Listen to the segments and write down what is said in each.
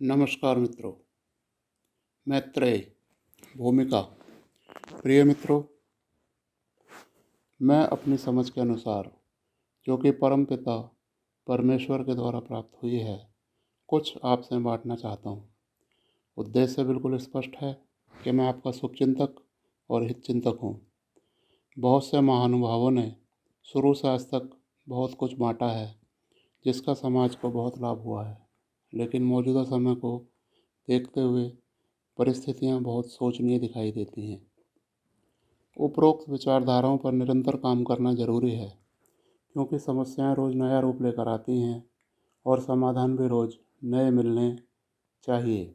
नमस्कार मित्रों। मैत्रेय। भूमिका। प्रिय मित्रों, मैं अपनी समझ के अनुसार, जो कि परम पिता परमेश्वर के द्वारा प्राप्त हुई है, कुछ आपसे बांटना चाहता हूँ। उद्देश्य बिल्कुल स्पष्ट है कि मैं आपका शुभचिंतक और हितचिंतक हूँ। बहुत से महानुभावों ने शुरू से आज तक बहुत कुछ बांटा है, जिसका समाज को बहुत लाभ हुआ है। लेकिन मौजूदा समय को देखते हुए परिस्थितियां बहुत शोचनीय दिखाई देती हैं। उपरोक्त विचारधाराओं पर निरंतर काम करना जरूरी है, क्योंकि समस्याएं रोज नया रूप लेकर आती हैं और समाधान भी रोज नए मिलने चाहिए।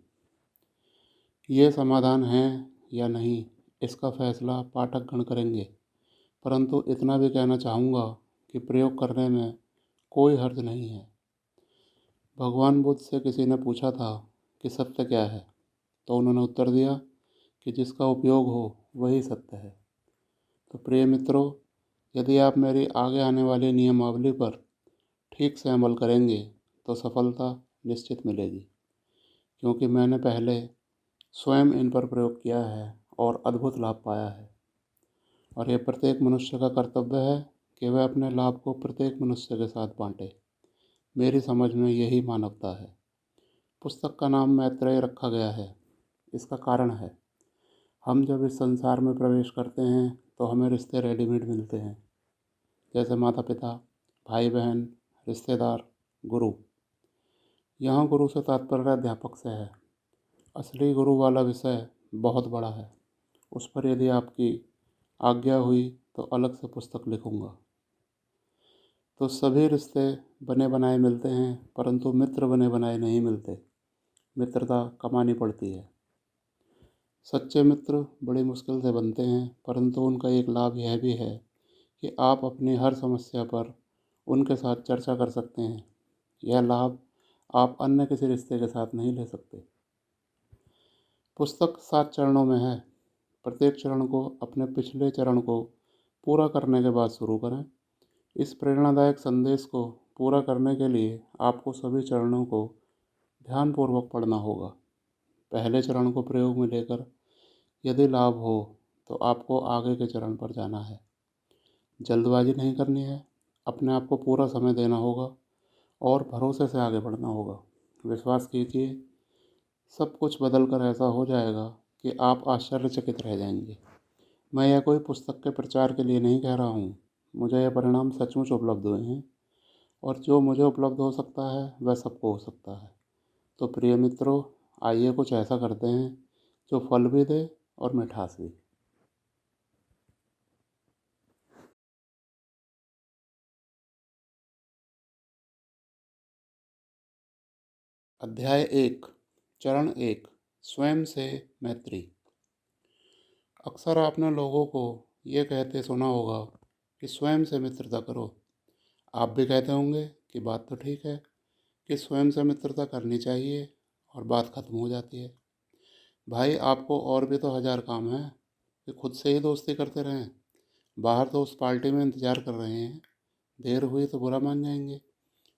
ये समाधान हैं या नहीं, इसका फैसला पाठकगण करेंगे, परंतु इतना भी कहना चाहूँगा कि प्रयोग करने में कोई हर्ज नहीं है। भगवान बुद्ध से किसी ने पूछा था कि सत्य क्या है, तो उन्होंने उत्तर दिया कि जिसका उपयोग हो वही सत्य है। तो प्रिय मित्रों, यदि आप मेरी आगे आने वाली नियमावली पर ठीक से अमल करेंगे तो सफलता निश्चित मिलेगी, क्योंकि मैंने पहले स्वयं इन पर प्रयोग किया है और अद्भुत लाभ पाया है। और यह प्रत्येक मनुष्य का कर्तव्य है कि वह अपने लाभ को प्रत्येक मनुष्य के साथ बांटे। मेरी समझ में यही मानवता है। पुस्तक का नाम मैत्रेय रखा गया है। इसका कारण है, हम जब इस संसार में प्रवेश करते हैं तो हमें रिश्ते रेडीमेड मिलते हैं, जैसे माता पिता, भाई बहन, रिश्तेदार, गुरु। यहाँ गुरु से तात्पर्य अध्यापक से है। असली गुरु वाला विषय बहुत बड़ा है। उस पर यदि आपकी आज्ञा हुई तो अलग से पुस्तक लिखूँगा। तो सभी रिश्ते बने बनाए मिलते हैं, परंतु मित्र बने बनाए नहीं मिलते। मित्रता कमानी पड़ती है। सच्चे मित्र बड़ी मुश्किल से बनते हैं, परंतु उनका एक लाभ यह भी है कि आप अपनी हर समस्या पर उनके साथ चर्चा कर सकते हैं। यह लाभ आप अन्य किसी रिश्ते के साथ नहीं ले सकते। पुस्तक 7 चरणों में है। प्रत्येक चरण को अपने पिछले चरण को पूरा करने के बाद शुरू करें। इस प्रेरणादायक संदेश को पूरा करने के लिए आपको सभी चरणों को ध्यानपूर्वक पढ़ना होगा। पहले चरण को प्रयोग में लेकर यदि लाभ हो तो आपको आगे के चरण पर जाना है। जल्दबाजी नहीं करनी है। अपने आप को पूरा समय देना होगा और भरोसे से आगे बढ़ना होगा। विश्वास कीजिए, सब कुछ बदल कर ऐसा हो जाएगा कि आप आश्चर्यचकित रह जाएंगे। मैं यह कोई पुस्तक के प्रचार के लिए नहीं कह रहा हूँ। मुझे यह परिणाम सचमुच उपलब्ध हुए हैं, और जो मुझे उपलब्ध हो सकता है वह सबको हो सकता है। तो प्रिय मित्रों, आइए कुछ ऐसा करते हैं जो फल भी दे और मिठास भी। अध्याय 1। चरण 1। स्वयं से मैत्री। अक्सर आपने लोगों को ये कहते सुना होगा कि स्वयं से मित्रता करो। आप भी कहते होंगे कि बात तो ठीक है कि स्वयं से मित्रता करनी चाहिए, और बात खत्म हो जाती है। भाई, आपको और भी तो हजार काम हैं कि खुद से ही दोस्ती करते रहें। बाहर तो उस पार्टी में इंतज़ार कर रहे हैं, देर हुई तो बुरा मान जाएंगे।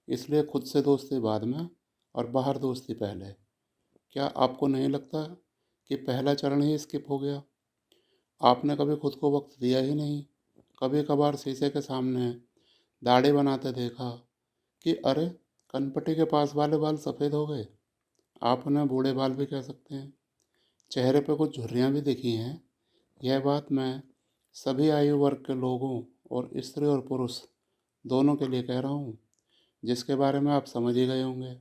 इसलिए खुद से दोस्ती बाद में और बाहर दोस्ती पहले। क्या आपको नहीं लगता कि पहला चरण ही स्किप हो गया? आपने कभी खुद को वक्त दिया ही नहीं। कभी कभार शीशे के सामने दाढ़ी बनाते देखा कि अरे, कनपट्टी के पास वाले बाल सफ़ेद हो गए। आप उन्हें बूढ़े बाल भी कह सकते हैं। चेहरे पे कुछ झुर्रियाँ भी दिखी हैं। यह बात मैं सभी आयु वर्ग के लोगों और स्त्री और पुरुष दोनों के लिए कह रहा हूँ, जिसके बारे में आप समझ ही गए होंगे।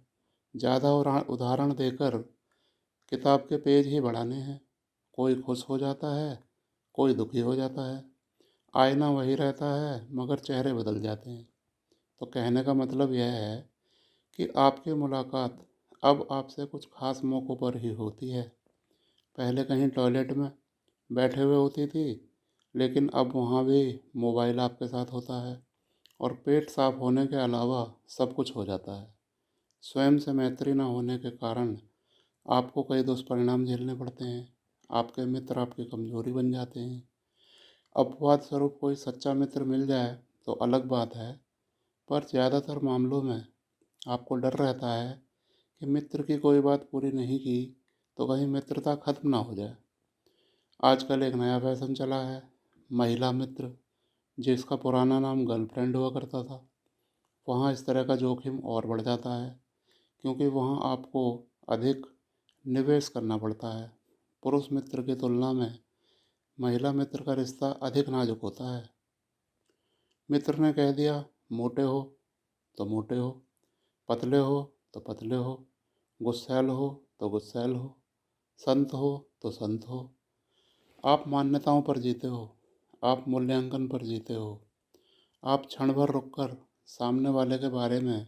ज़्यादा उदाहरण देकर किताब के पेज ही बढ़ाने हैं। कोई खुश हो जाता है, कोई दुखी हो जाता है। आईना वही रहता है, मगर चेहरे बदल जाते हैं। तो कहने का मतलब यह है कि आपकी मुलाकात अब आपसे कुछ खास मौक़ों पर ही होती है। पहले कहीं टॉयलेट में बैठे हुए होती थी, लेकिन अब वहाँ भी मोबाइल आपके साथ होता है, और पेट साफ होने के अलावा सब कुछ हो जाता है। स्वयं से मैत्री न होने के कारण आपको कई दुष्परिणाम झेलने पड़ते हैं। आपके मित्र आपकी कमजोरी बन जाते हैं। अपवाद स्वरूप कोई सच्चा मित्र मिल जाए तो अलग बात है, पर ज़्यादातर मामलों में आपको डर रहता है कि मित्र की कोई बात पूरी नहीं की तो कहीं मित्रता खत्म ना हो जाए। आजकल एक नया फैशन चला है, महिला मित्र, जिसका पुराना नाम गर्लफ्रेंड हुआ करता था। वहाँ इस तरह का जोखिम और बढ़ जाता है, क्योंकि वहाँ आपको अधिक निवेश करना पड़ता है। पुरुष मित्र की तुलना में महिला मित्र का रिश्ता अधिक नाजुक होता है। मित्र ने कह दिया मोटे हो तो मोटे हो, पतले हो तो पतले हो, गुस्सैल हो तो गुस्सैल हो, संत हो तो संत हो। आप मान्यताओं पर जीते हो, आप मूल्यांकन पर जीते हो। आप क्षण भर रुककर सामने वाले के बारे में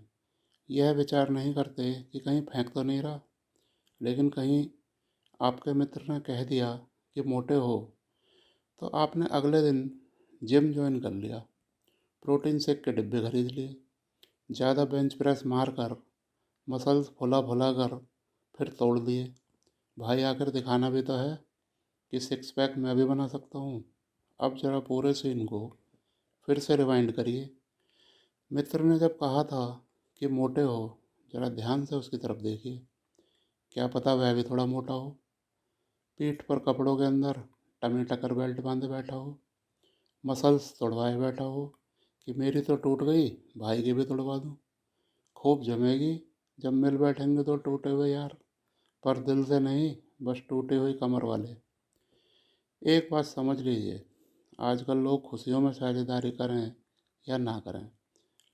यह विचार नहीं करते कि कहीं फेंक तो नहीं रहा। लेकिन कहीं आपके मित्र ने कह दिया कि मोटे हो, तो आपने अगले दिन जिम ज्वाइन कर लिया, प्रोटीन शेक के डिब्बे खरीद लिए, ज़्यादा बेंच प्रेस मार कर मसल्स फुला फुला कर फिर तोड़ दिए। भाई आकर दिखाना भी तो है कि सिक्स पैक मैं भी बना सकता हूँ। अब ज़रा पूरे सीन को फिर से रिवाइंड करिए। मित्र ने जब कहा था कि मोटे हो, ज़रा ध्यान से उसकी तरफ देखिए। क्या पता वह भी थोड़ा मोटा हो, पीठ पर कपड़ों के अंदर टमी टकर बेल्ट बांधे बैठा हो, मसल्स तोड़वाए बैठा हो कि मेरी तो टूट गई, भाई की भी तोड़वा दूँ। खूब जमेगी, जब मिल बैठेंगे तो टूटे हुए यार, पर दिल से नहीं, बस टूटी हुई कमर वाले। एक बात समझ लीजिए, आजकल लोग खुशियों में साझेदारी करें या ना करें,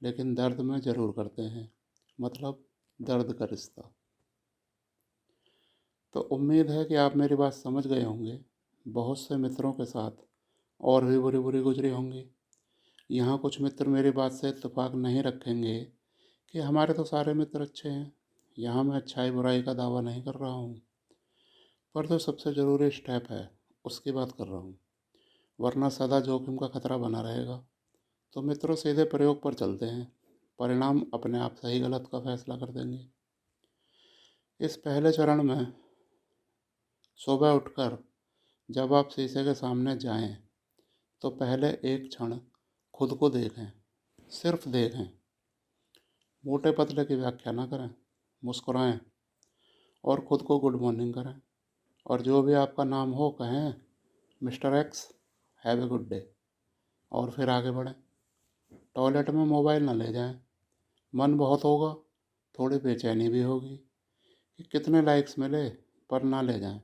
लेकिन दर्द में ज़रूर करते हैं। मतलब दर्द का रिश्ता। तो उम्मीद है कि आप मेरी बात समझ गए होंगे। बहुत से मित्रों के साथ और भी बुरी बुरी गुजरी होंगी। यहाँ कुछ मित्र मेरी बात से इत्तेफाक नहीं रखेंगे कि हमारे तो सारे मित्र अच्छे हैं। यहाँ मैं अच्छाई बुराई का दावा नहीं कर रहा हूँ, पर जो सबसे ज़रूरी स्टेप है उसकी बात कर रहा हूँ। वरना सदा जोखिम का खतरा बना रहेगा। तो मित्रों, सीधे प्रयोग पर चलते हैं। परिणाम अपने आप सही गलत का फैसला कर देंगे। इस पहले चरण में सुबह उठकर जब आप शीशे के सामने जाएं, तो पहले एक क्षण खुद को देखें, सिर्फ देखें। मोटे पतले की व्याख्या ना करें, मुस्कुराएं और खुद को गुड मॉर्निंग करें। और जो भी आपका नाम हो कहें, mister x, have a good day, और फिर आगे बढ़ें। टॉयलेट में मोबाइल ना ले जाएं। मन बहुत होगा, थोड़ी बेचैनी भी होगी कि कितने लाइक्स मिले, पर ना ले जाएं।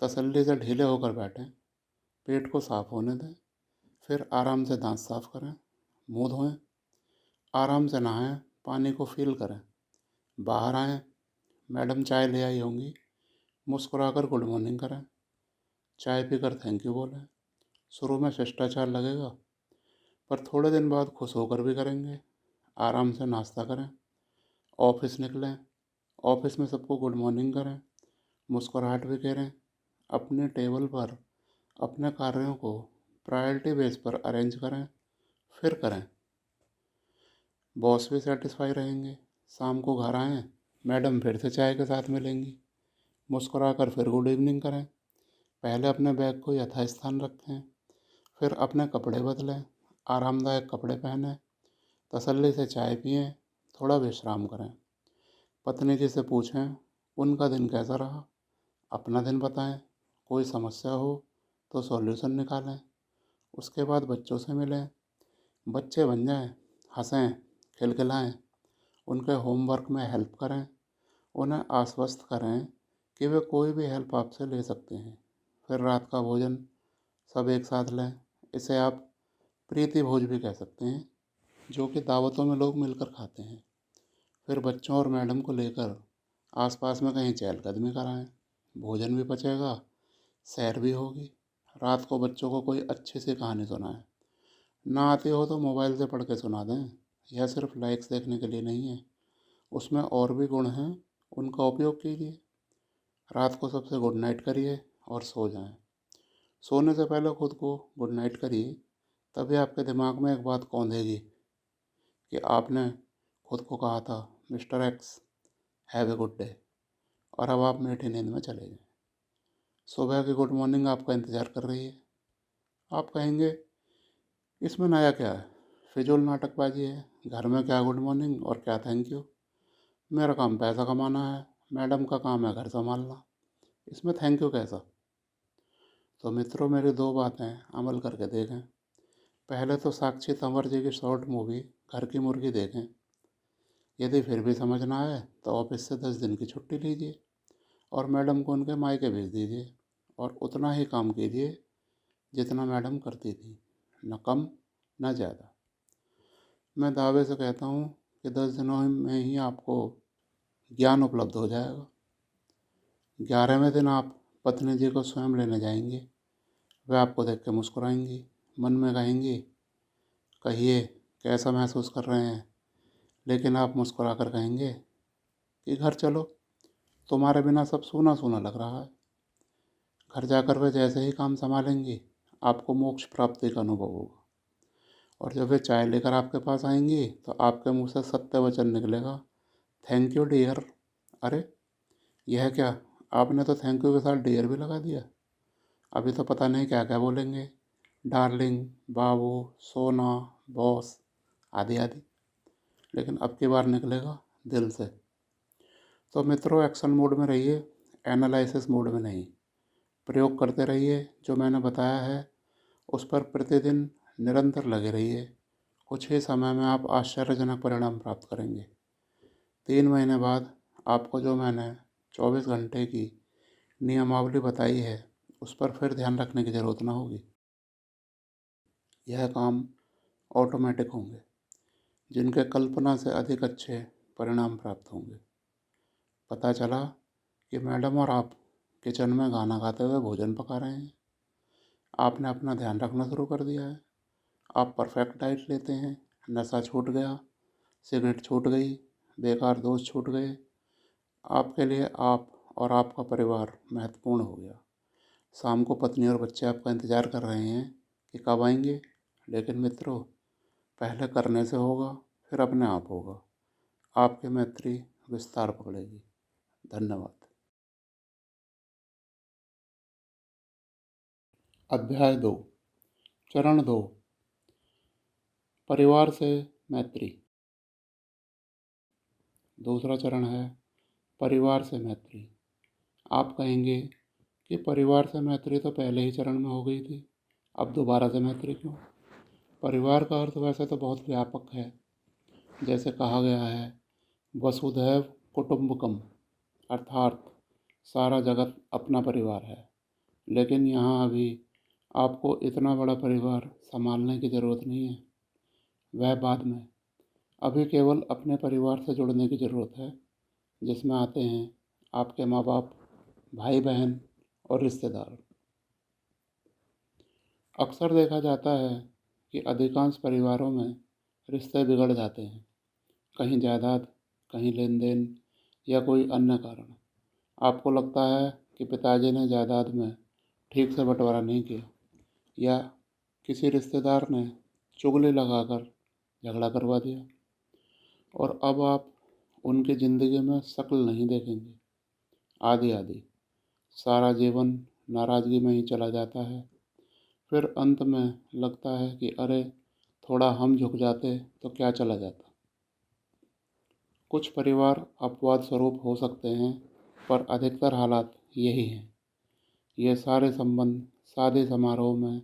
तसल्ली से ढीले होकर बैठें, पेट को साफ होने दें, फिर आराम से दांत साफ करें, मुंह धोएं, आराम से नहाएं, पानी को फील करें। बाहर आएं, मैडम चाय ले आई होंगी, मुस्कुराकर गुड मॉर्निंग करें, चाय पीकर थैंक यू बोलें। शुरू में शिष्टाचार लगेगा, पर थोड़े दिन बाद खुश होकर भी करेंगे। आराम से नाश्ता करें, ऑफिस निकलें, ऑफिस में सबको गुड मॉर्निंग करें, मुस्कुराहट भी करें। अपने टेबल पर अपने कार्यों को प्रायोरिटी बेस पर अरेंज करें, फिर करें। बॉस भी सेटिस्फाई रहेंगे। शाम को घर आएँ, मैडम फिर से चाय के साथ मिलेंगी, मुस्कुराकर फिर गुड इवनिंग करें। पहले अपने बैग को यथास्थान रखें, फिर अपने कपड़े बदलें, आरामदायक कपड़े पहनें, तसल्ली से चाय पिएं, थोड़ा विश्राम करें। पत्नी जी से पूछें उनका दिन कैसा रहा, अपना दिन बताएं, कोई समस्या हो तो सॉल्यूशन निकालें। उसके बाद बच्चों से मिलें, बच्चे बन जाएं, हंसें, खिलखिलाएं, उनके होमवर्क में हेल्प करें, उन्हें आश्वस्त करें कि वे कोई भी हेल्प आपसे ले सकते हैं। फिर रात का भोजन सब एक साथ लें। इसे आप प्रीति भोज भी कह सकते हैं, जो कि दावतों में लोग मिलकर खाते हैं। फिर बच्चों और मैडम को लेकर आसपास में कहीं चहलकदमी कराएं, भोजन भी पचेगा, सैर भी होगी। रात को बच्चों को कोई अच्छी सी कहानी सुनाएं। ना आती हो तो मोबाइल से पढ़ के सुना दें। यह सिर्फ लाइक्स देखने के लिए नहीं है, उसमें और भी गुण हैं, उनका उपयोग कीजिए। रात को सबसे गुड नाइट करिए और सो जाएं। सोने से पहले खुद को गुड नाइट करिए, तभी आपके दिमाग में एक बात कौंधेगी कि आपने खुद को कहा था mister x, have a good day, और अब आप मीठी नींद में चले जाएं। सुबह की गुड मॉर्निंग आपका इंतज़ार कर रही है। आप कहेंगे इसमें नया क्या है, फिजूल नाटकबाजी है, घर में क्या गुड मॉर्निंग और क्या थैंक यू। मेरा काम पैसा कमाना है, मैडम का काम है घर संभालना, इसमें थैंक यू कैसा। तो मित्रों, मेरी दो बातें अमल करके देखें। पहले तो साक्षी तंवर जी की शॉर्ट मूवी घर की मुर्गी देखें। यदि फिर भी समझ ना आए तो ऑफिस से 10 दिन की छुट्टी लीजिए और मैडम को उनके मायके भेज दीजिए और उतना ही काम कीजिए जितना मैडम करती थी, न कम न ज़्यादा। मैं दावे से कहता हूँ कि 10 दिनों में ही आपको ज्ञान उपलब्ध हो जाएगा। 11वें दिन आप पत्नी जी को स्वयं लेने जाएंगे। वे आपको देख के मुस्कुराएंगी, मन में कहेंगी, कहिए कैसा महसूस कर रहे हैं। लेकिन आप मुस्कुरा कर कहेंगे कि घर चलो, तुम्हारे बिना सब सूना सूना लग रहा है। घर जाकर वे जैसे ही काम संभालेंगी, आपको मोक्ष प्राप्ति का अनुभव होगा। और जब वे चाय लेकर आपके पास आएंगी तो आपके मुंह से सत्य वचन निकलेगा, थैंक यू डियर। अरे यह क्या, आपने तो थैंक यू के साथ डियर भी लगा दिया। अभी तो पता नहीं क्या क्या बोलेंगे, डार्लिंग, बाबू, सोना, बॉस, आदि आदि। लेकिन अब की बार निकलेगा दिल से। तो मित्रों, एक्शन मोड में रहिए, एनालिसिस मोड में नहीं। प्रयोग करते रहिए, जो मैंने बताया है उस पर प्रतिदिन निरंतर लगे रहिए। कुछ ही समय में आप आश्चर्यजनक परिणाम प्राप्त करेंगे। 3 महीने बाद आपको जो मैंने 24 घंटे की नियमावली बताई है उस पर फिर ध्यान रखने की ज़रूरत ना होगी। यह काम ऑटोमेटिक होंगे, जिनके कल्पना से अधिक अच्छे परिणाम प्राप्त होंगे। पता चला कि मैडम और आप किचन में गाना गाते हुए भोजन पका रहे हैं। आपने अपना ध्यान रखना शुरू कर दिया है। आप परफेक्ट डाइट लेते हैं, नशा छूट गया, सिगरेट छूट गई, बेकार दोस्त छूट गए। आपके लिए आप और आपका परिवार महत्वपूर्ण हो गया। शाम को पत्नी और बच्चे आपका इंतज़ार कर रहे हैं कि कब आएंगे। लेकिन मित्रों, पहले करने से होगा, फिर अपने आप होगा। आपकी मैत्री विस्तार पकड़ेगी। धन्यवाद। अध्याय 2, चरण 2, परिवार से मैत्री। दूसरा चरण है परिवार से मैत्री। आप कहेंगे कि परिवार से मैत्री तो पहले ही चरण में हो गई थी, अब दोबारा से मैत्री क्यों? परिवार का अर्थ वैसे तो बहुत व्यापक है। जैसे कहा गया है, वसुधैव कुटुम्बकम, अर्थात सारा जगत अपना परिवार है। लेकिन यहाँ अभी आपको इतना बड़ा परिवार संभालने की ज़रूरत नहीं है, वह बाद में। अभी केवल अपने परिवार से जुड़ने की ज़रूरत है, जिसमें आते हैं आपके माँ बाप, भाई बहन और रिश्तेदार। अक्सर देखा जाता है कि अधिकांश परिवारों में रिश्ते बिगड़ जाते हैं, कहीं जायदाद, कहीं लेन देन या कोई अन्य कारण। आपको लगता है कि पिताजी ने जायदाद में ठीक से बंटवारा नहीं किया, या किसी रिश्तेदार ने चुगली लगाकर झगड़ा करवा दिया, और अब आप उनकी ज़िंदगी में शक्ल नहीं देखेंगे, आदि आदि। सारा जीवन नाराज़गी में ही चला जाता है। फिर अंत में लगता है कि अरे, थोड़ा हम झुक जाते तो क्या चला जाता। कुछ परिवार अपवाद स्वरूप हो सकते हैं, पर अधिकतर हालात यही हैं। ये सारे संबंध शादी समारोह में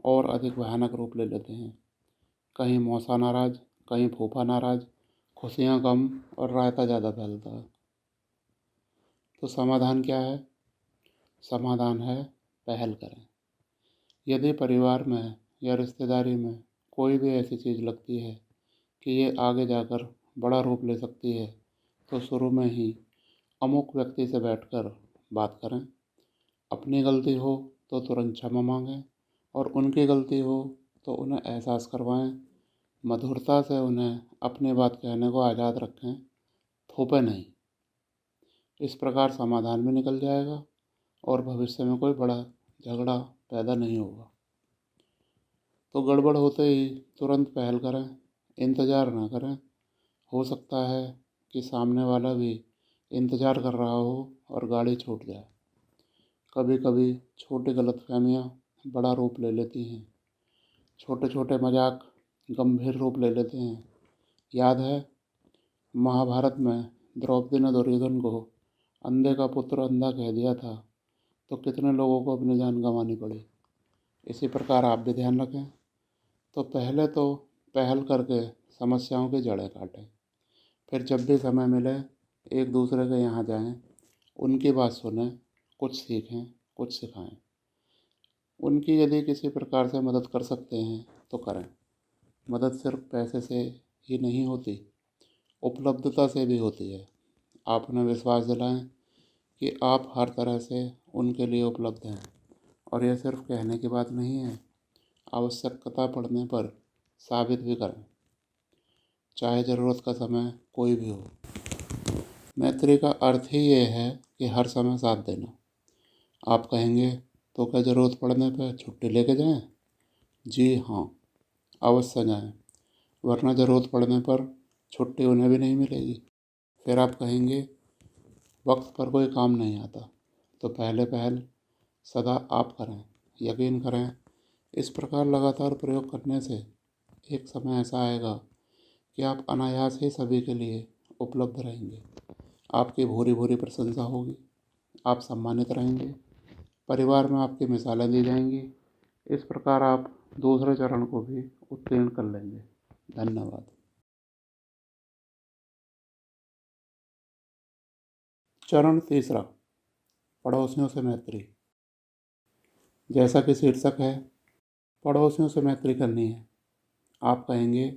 और अधिक भयानक रूप ले लेते हैं। कहीं मौसा नाराज़, कहीं फूफा नाराज़, खुशियाँ कम और रायता ज़्यादा फैलता है। तो समाधान क्या है? समाधान है, पहल करें। यदि परिवार में या रिश्तेदारी में कोई भी ऐसी चीज़ लगती है कि ये आगे जाकर बड़ा रूप ले सकती है, तो शुरू में ही अमुक व्यक्ति से बैठकर बात करें। अपनी गलती हो तो तुरंत क्षमा मांगें, और उनकी गलती हो तो उन्हें एहसास करवाएं। मधुरता से उन्हें अपनी बात कहने को आज़ाद रखें, थोपे नहीं। इस प्रकार समाधान भी निकल जाएगा और भविष्य में कोई बड़ा झगड़ा पैदा नहीं होगा। तो गड़बड़ होते ही तुरंत पहल करें, इंतज़ार ना करें। हो सकता है कि सामने वाला भी इंतज़ार कर रहा हो और गाड़ी छूट जाए। कभी कभी छोटी गलतफहमियाँ बड़ा रूप ले लेती हैं, छोटे छोटे मजाक गंभीर रूप ले लेते हैं। याद है, महाभारत में द्रौपदी ने दुर्योधन को अंधे का पुत्र अंधा कह दिया था तो कितने लोगों को अपनी जान गंवानी पड़ी। इसी प्रकार आप भी ध्यान रखें। तो पहले तो पहल करके समस्याओं की जड़ें काटें, फिर जब भी समय मिले एक दूसरे के यहाँ जाएं, उनकी बात सुनें, कुछ सीखें, कुछ सिखाएं। उनकी यदि किसी प्रकार से मदद कर सकते हैं तो करें। मदद सिर्फ पैसे से ही नहीं होती, उपलब्धता से भी होती है। आप उन्हें विश्वास दिलाएं कि आप हर तरह से उनके लिए उपलब्ध हैं, और यह सिर्फ कहने की बात नहीं है, आवश्यकता पड़ने पर साबित भी करें, चाहे ज़रूरत का समय कोई भी हो। मैत्री का अर्थ ही ये है कि हर समय साथ देना। आप कहेंगे तो क्या ज़रूरत पड़ने पर छुट्टी लेके जाएं? जी हाँ, अवश्य जाएं, वरना ज़रूरत पड़ने पर छुट्टी उन्हें भी नहीं मिलेगी। फिर आप कहेंगे वक्त पर कोई काम नहीं आता, तो पहले पहल सदा आप करें। यकीन करें, इस प्रकार लगातार प्रयोग करने से एक समय ऐसा आएगा कि आप अनायास ही सभी के लिए उपलब्ध रहेंगे। आपकी भूरी भूरी प्रशंसा होगी, आप सम्मानित रहेंगे, परिवार में आपकी मिसालें दी जाएंगी। इस प्रकार आप दूसरे चरण को भी उत्तीर्ण कर लेंगे। धन्यवाद। चरण तीसरा, पड़ोसियों से मैत्री। जैसा कि शीर्षक है, पड़ोसियों से मैत्री करनी है। आप कहेंगे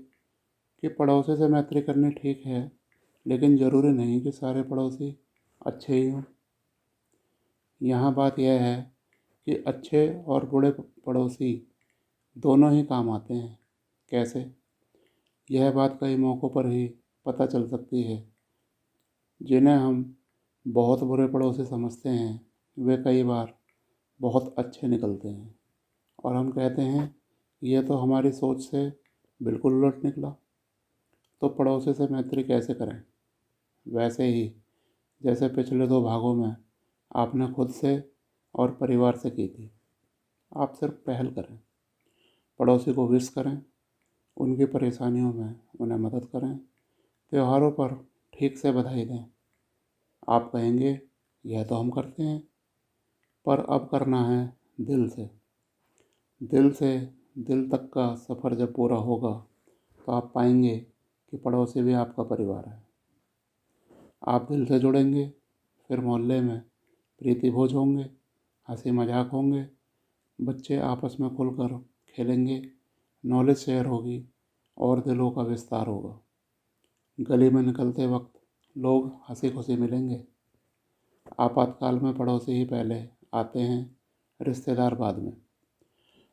कि पड़ोसी से मैत्री करनी ठीक है, लेकिन ज़रूरी नहीं कि सारे पड़ोसी अच्छे ही हों। यहाँ बात यह है कि अच्छे और बुरे पड़ोसी दोनों ही काम आते हैं। कैसे? यह बात कई मौक़ों पर ही पता चल सकती है। जिन्हें हम बहुत बुरे पड़ोसी समझते हैं, वे कई बार बहुत अच्छे निकलते हैं, और हम कहते हैं यह तो हमारी सोच से बिल्कुल उलट निकला। तो पड़ोसी से मैत्री कैसे करें? वैसे ही जैसे पिछले 2 भागों में आपने खुद से और परिवार से की थी। आप सिर्फ पहल करें, पड़ोसी को विश करें, उनकी परेशानियों में उन्हें मदद करें, त्योहारों पर ठीक से बधाई दें। आप कहेंगे यह तो हम करते हैं, पर अब करना है दिल से। दिल से दिल तक का सफ़र जब पूरा होगा तो आप पाएंगे कि पड़ोसी भी आपका परिवार है। आप दिल से जुड़ेंगे, फिर मोहल्ले में प्रीति भोज होंगे, हंसी मजाक होंगे, बच्चे आपस में खुलकर खेलेंगे, नॉलेज शेयर होगी और दिलों का विस्तार होगा। गली में निकलते वक्त लोग हंसी खुशी मिलेंगे। आपातकाल में पड़ोसी ही पहले आते हैं, रिश्तेदार बाद में।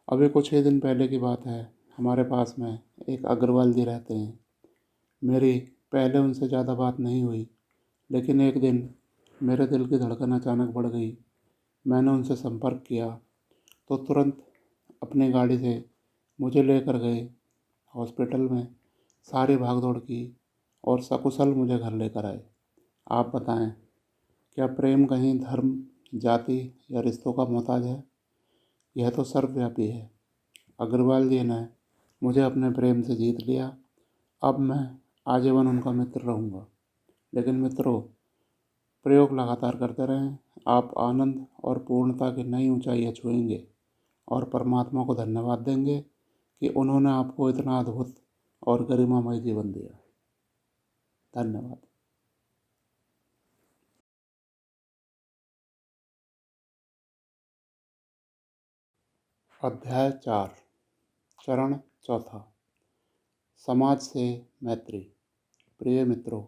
अभी कुछ ही दिन पहले की बात है, हमारे पास में एक अग्रवाल जी रहते हैं। मेरी पहले उनसे ज़्यादा बात नहीं हुई, लेकिन एक दिन मेरे दिल की धड़कन अचानक बढ़ गई। मैंने उनसे संपर्क किया तो तुरंत अपनी गाड़ी से मुझे लेकर गए हॉस्पिटल में, सारी भागदौड़ की और सकुशल मुझे घर लेकर आए। आप बताएं, क्या प्रेम कहीं धर्म, जाति या रिश्तों का मोहताज है? यह तो सर्वव्यापी है। अग्रवाल जी ने मुझे अपने प्रेम से जीत लिया। अब मैं आजीवन उनका मित्र रहूँगा। लेकिन मित्रों, प्रयोग लगातार करते रहें। आप आनंद और पूर्णता की नई ऊंचाइयां छुएंगे और परमात्मा को धन्यवाद देंगे कि उन्होंने आपको इतना अद्भुत और गरिमामय जीवन दिया। धन्यवाद। अध्याय 4, चरण चौथा, समाज से मैत्री। प्रिय मित्रों,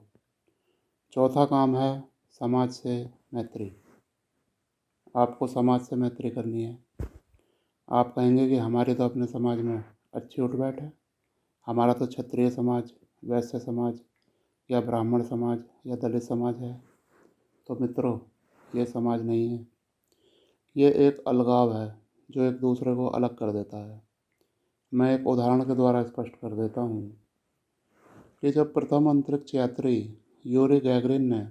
चौथा काम है समाज से मैत्री। आपको समाज से मैत्री करनी है। आप कहेंगे कि हमारे तो अपने समाज में अच्छी उठ बैठ है, हमारा तो क्षत्रिय समाज, वैश्य समाज या ब्राह्मण समाज या दलित समाज है। तो मित्रों, ये समाज नहीं है, ये एक अलगाव है जो एक दूसरे को अलग कर देता है। मैं एक उदाहरण के द्वारा स्पष्ट कर देता हूँ कि जब प्रथम अंतरिक्ष यात्री यूरी गैगरिन ने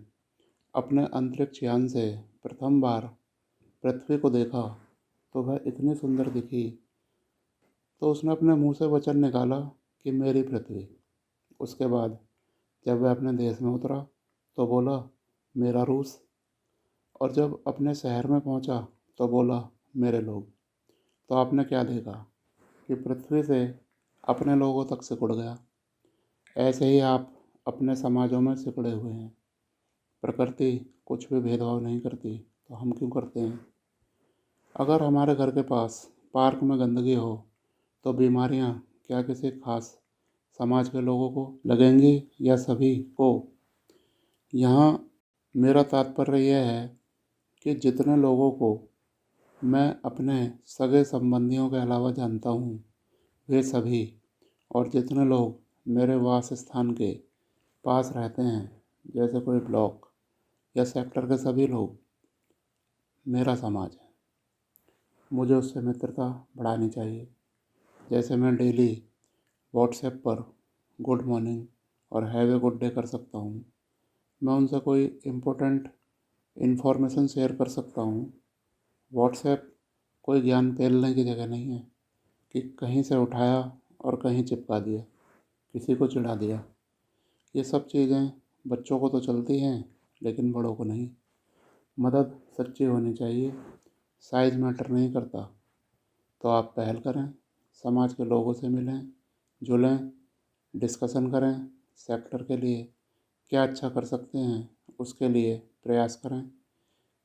अपने अंतरिक्ष यान से प्रथम बार पृथ्वी को देखा तो वह इतनी सुंदर दिखी, तो उसने अपने मुंह से वचन निकाला कि मेरी पृथ्वी। उसके बाद जब वह अपने देश में उतरा तो बोला मेरा रूस। और जब अपने शहर में पहुंचा तो बोला मेरे लोग। तो आपने क्या देखा कि पृथ्वी से अपने लोगों तक सिकुड़ गया। ऐसे ही आप अपने समाजों में सिकुड़े हुए हैं। प्रकृति कुछ भी भेदभाव नहीं करती, तो हम क्यों करते हैं? अगर हमारे घर के पास पार्क में गंदगी हो तो बीमारियां क्या किसी खास समाज के लोगों को लगेंगी या सभी को? यहाँ मेरा तात्पर्य यह है कि जितने लोगों को मैं अपने सगे संबंधियों के अलावा जानता हूँ वे सभी, और जितने लोग मेरे वास स्थान के पास रहते हैं जैसे कोई ब्लॉक या सेक्टर के सभी लोग मेरा समाज है। मुझे उससे मित्रता बढ़ानी चाहिए। जैसे मैं डेली व्हाट्सएप पर गुड मॉर्निंग और हैव ए गुड डे कर सकता हूँ, मैं उनसे कोई इम्पोर्टेंट इन्फॉर्मेशन शेयर कर सकता हूँ। व्हाट्सएप कोई ज्ञान फैलने की जगह नहीं है कि कहीं से उठाया और कहीं चिपका दिया, किसी को चिढ़ा दिया। ये सब चीज़ें बच्चों को तो चलती हैं लेकिन बड़ों को नहीं। मदद सच्ची होनी चाहिए, साइज़ मैटर नहीं करता। तो आप पहल करें, समाज के लोगों से मिलें, जुलें, डिस्कशन करें, सेक्टर के लिए क्या अच्छा कर सकते हैं उसके लिए प्रयास करें।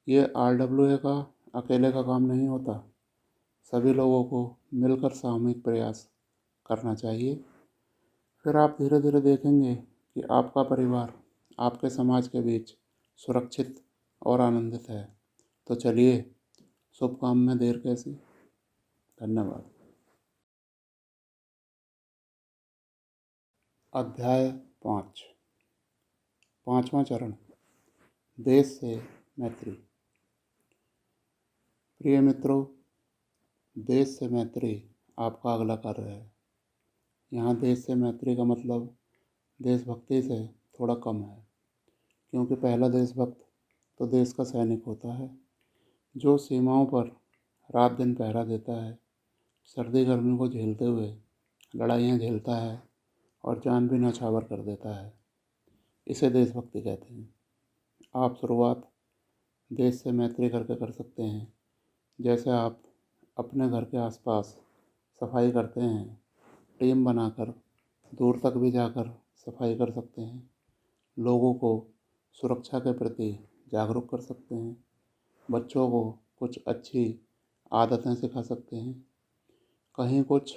ये RWA का अकेले का काम नहीं होता, सभी लोगों को मिलकर सामूहिक प्रयास करना चाहिए। फिर आप धीरे धीरे देखेंगे कि आपका परिवार आपके समाज के बीच सुरक्षित और आनंदित है। तो चलिए, शुभ काम में देर कैसी। धन्यवाद। अध्याय 5, पांचवा चरण, देश से मैत्री। प्रिय मित्रों, देश से मैत्री आपका अगला कार्य है। यहाँ देश से मैत्री का मतलब देशभक्ति से थोड़ा कम है, क्योंकि पहला देशभक्त तो देश का सैनिक होता है जो सीमाओं पर रात दिन पहरा देता है, सर्दी गर्मी को झेलते हुए लड़ाइयाँ झेलता है और जान भी न्यौछावर कर देता है। इसे देशभक्ति कहते हैं। आप शुरुआत देश से मैत्री करके कर सकते हैं। जैसे आप अपने घर के आसपास सफाई करते हैं, टीम बनाकर दूर तक भी जाकर सफाई कर सकते हैं। लोगों को सुरक्षा के प्रति जागरूक कर सकते हैं। बच्चों को कुछ अच्छी आदतें सिखा सकते हैं। कहीं कुछ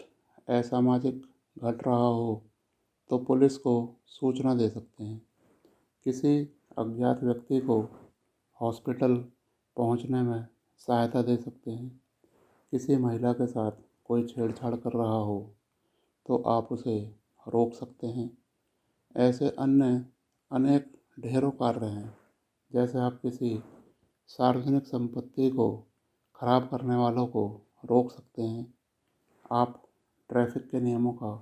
असामाजिक घट रहा हो तो पुलिस को सूचना दे सकते हैं। किसी अज्ञात व्यक्ति को हॉस्पिटल पहुंचने में सहायता दे सकते हैं। किसी महिला के साथ कोई छेड़छाड़ कर रहा हो तो आप उसे रोक सकते हैं। ऐसे अन्य अनेक ढेरों कार्य हैं। जैसे आप किसी सार्वजनिक संपत्ति को खराब करने वालों को रोक सकते हैं। आप ट्रैफिक के नियमों का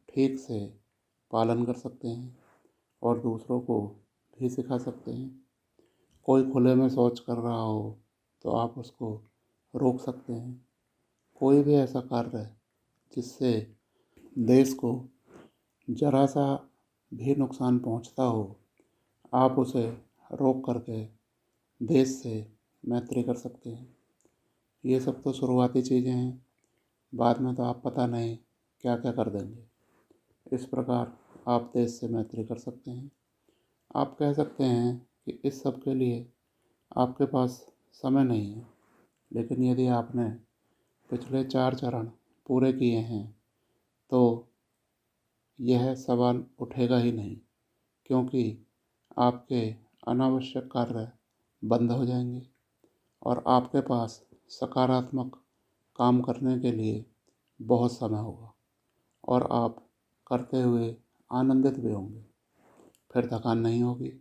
ठीक से पालन कर सकते हैं और दूसरों को भी सिखा सकते हैं। कोई खुले में शौच कर रहा हो तो आप उसको रोक सकते हैं। कोई भी ऐसा कार्य है जिससे देश को जरा सा भी नुकसान पहुंचता हो, आप उसे रोक करके देश से मैत्री कर सकते हैं। ये सब तो शुरुआती चीज़ें हैं, बाद में तो आप पता नहीं क्या क्या कर देंगे। इस प्रकार आप देश से मैत्री कर सकते हैं। आप कह सकते हैं कि इस सब के लिए आपके पास समय नहीं है, लेकिन यदि आपने पिछले 4 चरण पूरे किए हैं तो यह सवाल उठेगा ही नहीं, क्योंकि आपके अनावश्यक कार्य बंद हो जाएंगे और आपके पास सकारात्मक काम करने के लिए बहुत समय होगा और आप करते हुए आनंदित भी होंगे। फिर थकान नहीं होगी,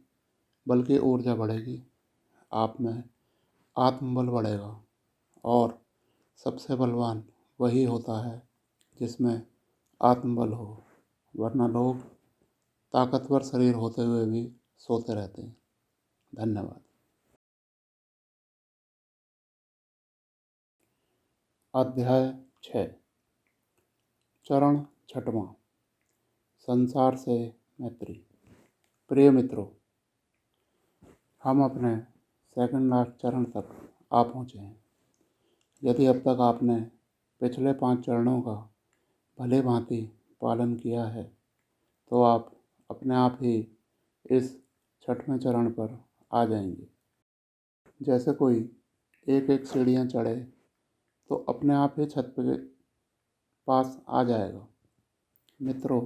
बल्कि ऊर्जा बढ़ेगी, आप में आत्मबल बढ़ेगा। और सबसे बलवान वही होता है जिसमें आत्मबल हो, वरना लोग ताकतवर शरीर होते हुए भी सोते रहते हैं। धन्यवाद। अध्याय 6, चरण 6वां, संसार से मैत्री। प्रिय मित्रों, हम अपने सेकंड लास्ट चरण तक आ पहुँचे हैं। यदि अब तक आपने पिछले 5 चरणों का भली भांति पालन किया है तो आप अपने आप ही इस 6वें चरण पर आ जाएंगे। जैसे कोई एक एक सीढ़ियाँ चढ़े तो अपने आप ही छत के पास आ जाएगा। मित्रों,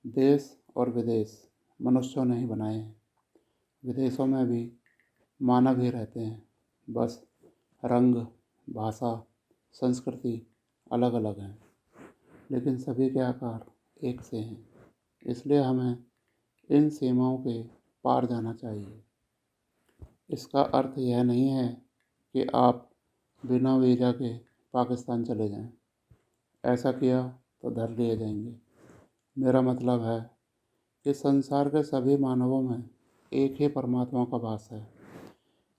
देश और विदेश मनुष्यों ने ही बनाए हैं। विदेशों में भी मानव ही रहते हैं, बस रंग, भाषा, संस्कृति अलग अलग हैं, लेकिन सभी के आकार एक से हैं। इसलिए हमें इन सीमाओं के पार जाना चाहिए। इसका अर्थ यह नहीं है कि आप बिना वीज़ा के पाकिस्तान चले जाएं। ऐसा किया तो धर लिए जाएंगे। मेरा मतलब है कि संसार के सभी मानवों में एक ही परमात्मा का वास है।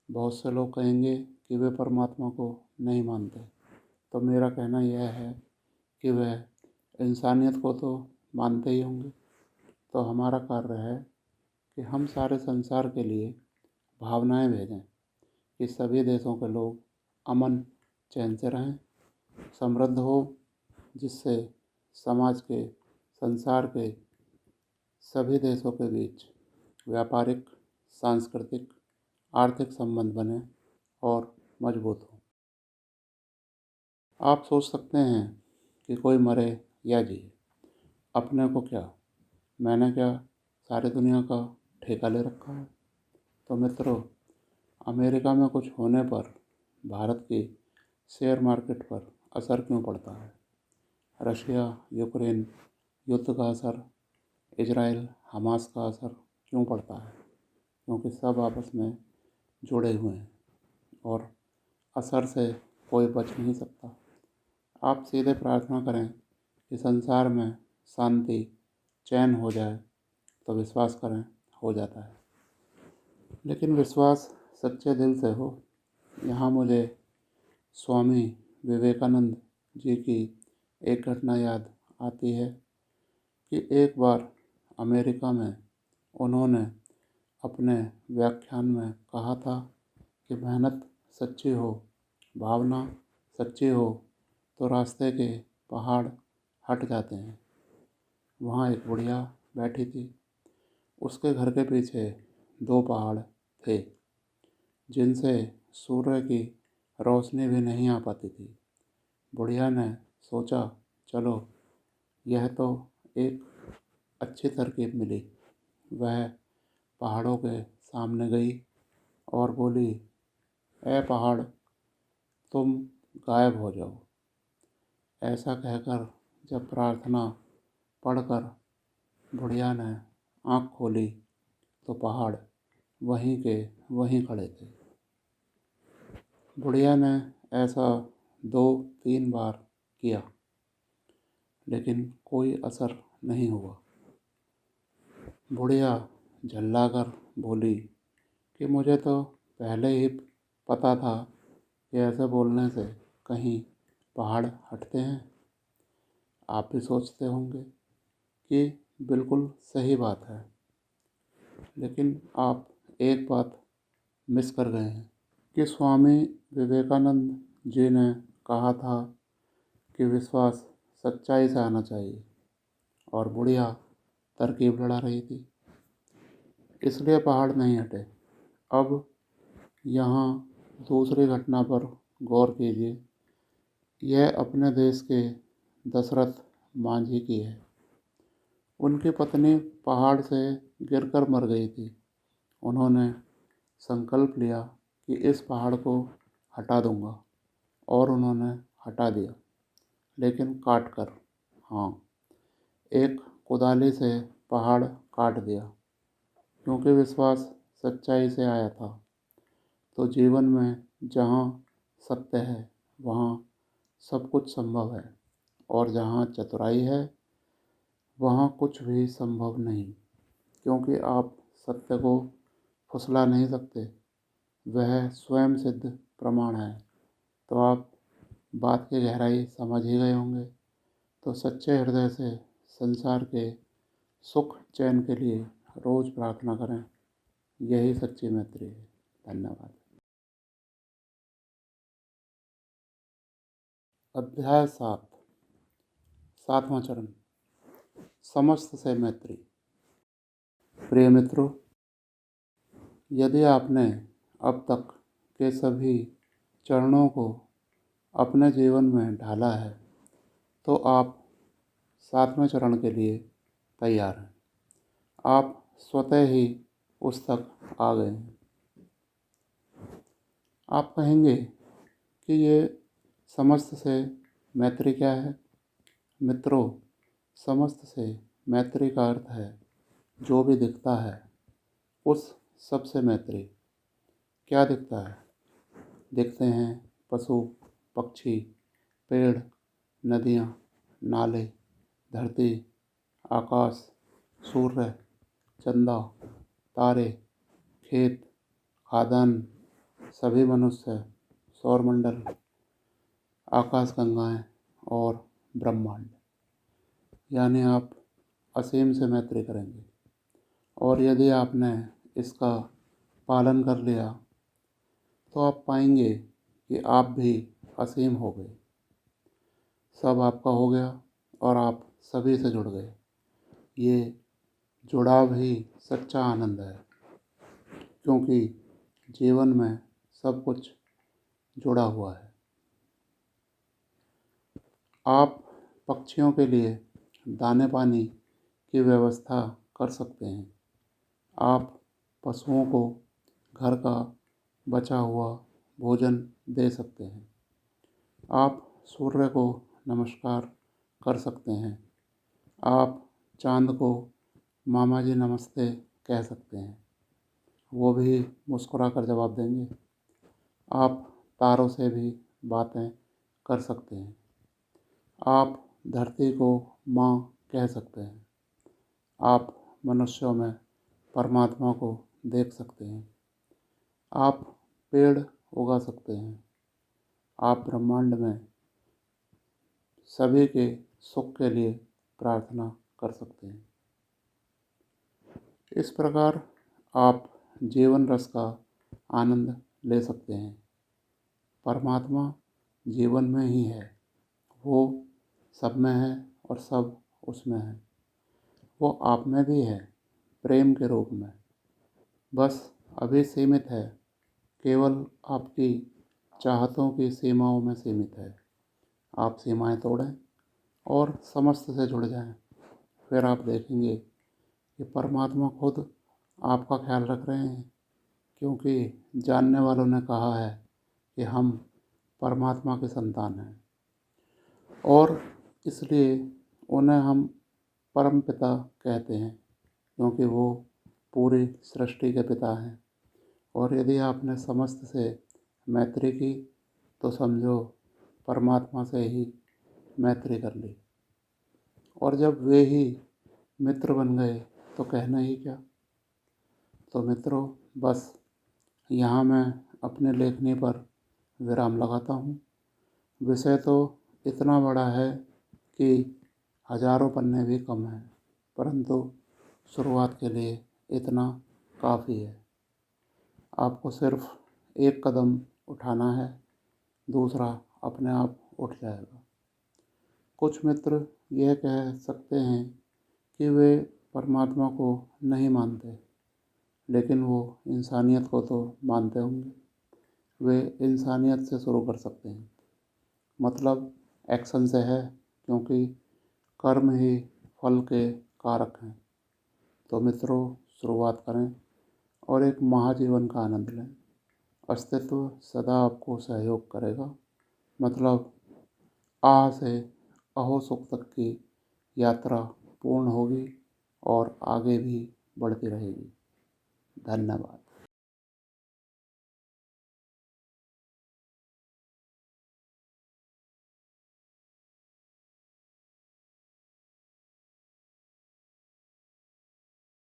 बहुत से लोग कहेंगे कि वे परमात्मा को नहीं मानते, तो मेरा कहना यह है कि वह इंसानियत को तो मानते ही होंगे। तो हमारा कार्य है कि हम सारे संसार के लिए भावनाएं भेजें कि सभी देशों के लोग अमन चैन से रहें, समृद्ध हो, जिससे समाज के, संसार के सभी देशों के बीच व्यापारिक, सांस्कृतिक, आर्थिक संबंध बने और मजबूत हो। आप सोच सकते हैं कि कोई मरे या जिए, अपने को क्या, मैंने क्या सारी दुनिया का ठेका ले रखा है। तो मित्रों, अमेरिका में कुछ होने पर भारत की शेयर मार्केट पर असर क्यों पड़ता है? रशिया यूक्रेन युद्ध का असर, इजराइल हमास का असर क्यों पड़ता है? क्योंकि सब आपस में जुड़े हुए हैं और असर से कोई बच नहीं सकता। आप सीधे प्रार्थना करें कि संसार में शांति, चैन हो जाए, तो विश्वास करें हो जाता है। लेकिन विश्वास सच्चे दिल से हो। यहाँ मुझे स्वामी विवेकानंद जी की एक घटना याद आती है कि एक बार अमेरिका में उन्होंने अपने व्याख्यान में कहा था कि मेहनत सच्ची हो, भावना सच्ची हो तो रास्ते के पहाड़ हट जाते हैं। वहाँ एक बुढ़िया बैठी थी। उसके घर के पीछे 2 पहाड़ थे जिनसे सूर्य की रोशनी भी नहीं आ पाती थी। बुढ़िया ने सोचा, चलो यह तो एक अच्छी तरकीब मिली। वह पहाड़ों के सामने गई और बोली, ए पहाड़, तुम गायब हो जाओ। ऐसा कहकर जब प्रार्थना पढ़कर बुढ़िया ने आँख खोली तो पहाड़ वहीं के वहीं खड़े थे। बुढ़िया ने ऐसा 2-3 बार किया, लेकिन कोई असर नहीं हुआ। बुढ़िया झल्लाकर बोली कि मुझे तो पहले ही पता था कि ऐसे बोलने से कहीं पहाड़ हटते हैं। आप भी सोचते होंगे कि बिल्कुल सही बात है, लेकिन आप एक बात मिस कर गए हैं कि स्वामी विवेकानंद जी ने कहा था कि विश्वास सच्चाई से आना चाहिए, और बुढ़िया तरकीब लड़ा रही थी, इसलिए पहाड़ नहीं हटे। अब यहाँ दूसरी घटना पर गौर कीजिए। यह अपने देश के दशरथ मांझी की है। उनकी पत्नी पहाड़ से गिरकर मर गई थी। उन्होंने संकल्प लिया कि इस पहाड़ को हटा दूंगा, और उन्होंने हटा दिया, लेकिन काट कर। हाँ, एक कुदाली से पहाड़ काट दिया, क्योंकि विश्वास सच्चाई से आया था। तो जीवन में जहाँ सत्य है वहाँ सब कुछ संभव है, और जहाँ चतुराई है वहाँ कुछ भी संभव नहीं, क्योंकि आप सत्य को फुसला नहीं सकते, वह स्वयं सिद्ध प्रमाण है। तो आप बात की गहराई समझ ही गए होंगे। तो सच्चे हृदय से संसार के सुख चैन के लिए रोज़ प्रार्थना करें। यही सच्ची मैत्री है। धन्यवाद। अध्याय 7, 7वां चरण, समस्त से मैत्री। प्रिय मित्रों, यदि आपने अब तक के सभी चरणों को अपने जीवन में ढाला है तो आप 7वें चरण के लिए तैयार हैं। आप स्वतः ही उस तक आ गए हैं। आप कहेंगे कि ये समस्त से मैत्री क्या है? मित्रों, समस्त से मैत्री का अर्थ है जो भी दिखता है उस सब से मैत्री। क्या दिखता है? दिखते हैं पशु, पक्षी, पेड़, नदियाँ, नाले, धरती, आकाश, सूर्य, चंदा, तारे, खेत, खादान, सभी मनुष्य, सौरमंडल, आकाशगंगाएँ और ब्रह्मांड। यानी आप असीम से मैत्री करेंगे। और यदि आपने इसका पालन कर लिया तो आप पाएंगे कि आप भी असीम हो गए। सब आपका हो गया और आप सभी से जुड़ गए। ये जुड़ाव ही सच्चा आनंद है, क्योंकि जीवन में सब कुछ जुड़ा हुआ है। आप पक्षियों के लिए दाने पानी की व्यवस्था कर सकते हैं। आप पशुओं को घर का बचा हुआ भोजन दे सकते हैं। आप सूर्य को नमस्कार कर सकते हैं। आप चाँद को मामा जी नमस्ते कह सकते हैं, वो भी मुस्कुरा कर जवाब देंगे। आप तारों से भी बातें कर सकते हैं। आप धरती को माँ कह सकते हैं। आप मनुष्यों में परमात्मा को देख सकते हैं। आप पेड़ उगा सकते हैं। आप ब्रह्मांड में सभी के सुख के लिए प्रार्थना कर सकते हैं। इस प्रकार आप जीवन रस का आनंद ले सकते हैं। परमात्मा जीवन में ही है, वो सब में है और सब उसमें है। वो आप में भी है, प्रेम के रूप में। बस अभी सीमित है, केवल आपकी चाहतों की सीमाओं में सीमित है। आप सीमाएं तोड़ें और समस्त से जुड़ जाएं, फिर आप देखेंगे कि परमात्मा खुद आपका ख्याल रख रहे हैं, क्योंकि जानने वालों ने कहा है कि हम परमात्मा के संतान हैं और इसलिए उन्हें हम परम पिता कहते हैं, क्योंकि वो पूरी सृष्टि के पिता हैं। और यदि आपने समस्त से मैत्री की तो समझो परमात्मा से ही मैत्री कर ली। और जब वे ही मित्र बन गए तो कहना ही क्या। तो मित्रों, बस यहाँ मैं अपने लेखनी पर विराम लगाता हूँ। विषय तो इतना बड़ा है कि हजारों पन्ने भी कम हैं, परंतु शुरुआत के लिए इतना काफ़ी है। आपको सिर्फ एक कदम उठाना है, दूसरा अपने आप उठ जाएगा। कुछ मित्र यह कह सकते हैं कि वे परमात्मा को नहीं मानते, लेकिन वो इंसानियत को तो मानते होंगे। वे इंसानियत से शुरू कर सकते हैं, मतलब एक्शन से है, क्योंकि कर्म ही फल के कारक हैं। तो मित्रों, शुरुआत करें और एक महाजीवन का आनंद लें। अस्तित्व सदा आपको सहयोग करेगा, मतलब आह से अहो सुख तक की यात्रा पूर्ण होगी और आगे भी बढ़ती रहेगी। धन्यवाद।